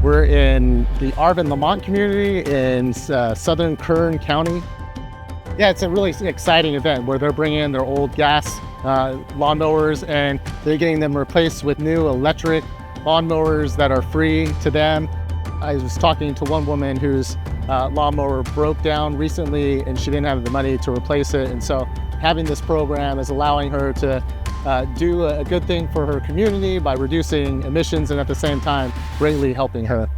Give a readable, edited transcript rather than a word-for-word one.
We're in the Arvin, Lamont community in southern Kern County. Yeah, it's a really exciting event where they're bringing in their old gas lawnmowers and they're getting them replaced with new electric lawnmowers that are free to them. I was talking to one woman whose lawnmower broke down recently and she didn't have the money to replace it. And so having this program is allowing her to do a good thing for her community by reducing emissions and at the same time greatly helping her.